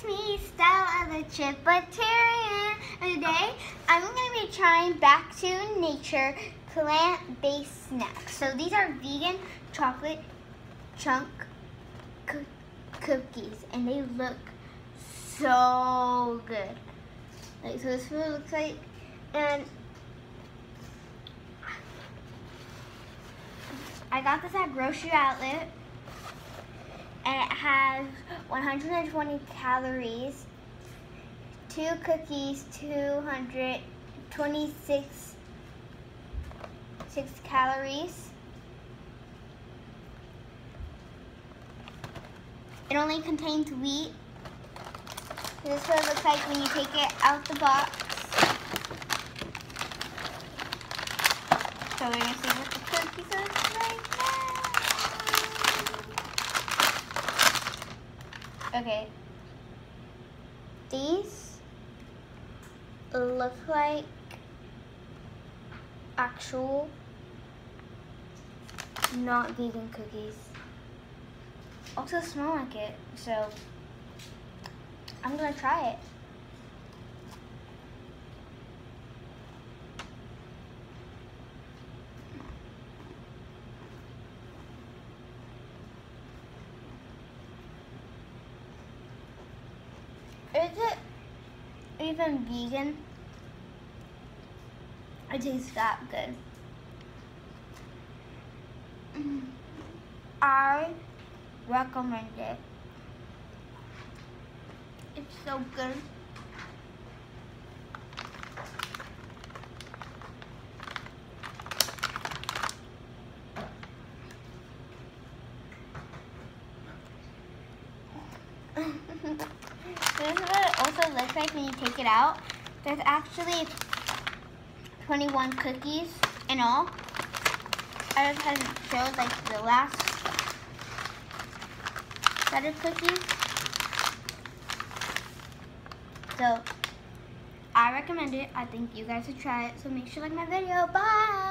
it's me, Stella the Chippeterian. And today, I'm going to be trying Back to Nature plant-based snacks. So these are vegan chocolate chunk cookies, and they look so good. Like, so this is what it looks like, and I got this at Grocery Outlet, and it has 120 calories, 2 cookies, 226 calories. It only contains wheat. This is what it looks like when you take it out the box. So we're going to see what the cookies look like now. Okay. These look like actual not vegan cookies. Also smell like it, so I'm gonna try it. Is it even vegan? It tastes that good. I recommend it. It's so good. This is what it also looks like when you take it out. There's actually 21 cookies in all. I just haven't showed like the last set of cookies. So I recommend it. I think you guys should try it. So make sure to like my video. Bye.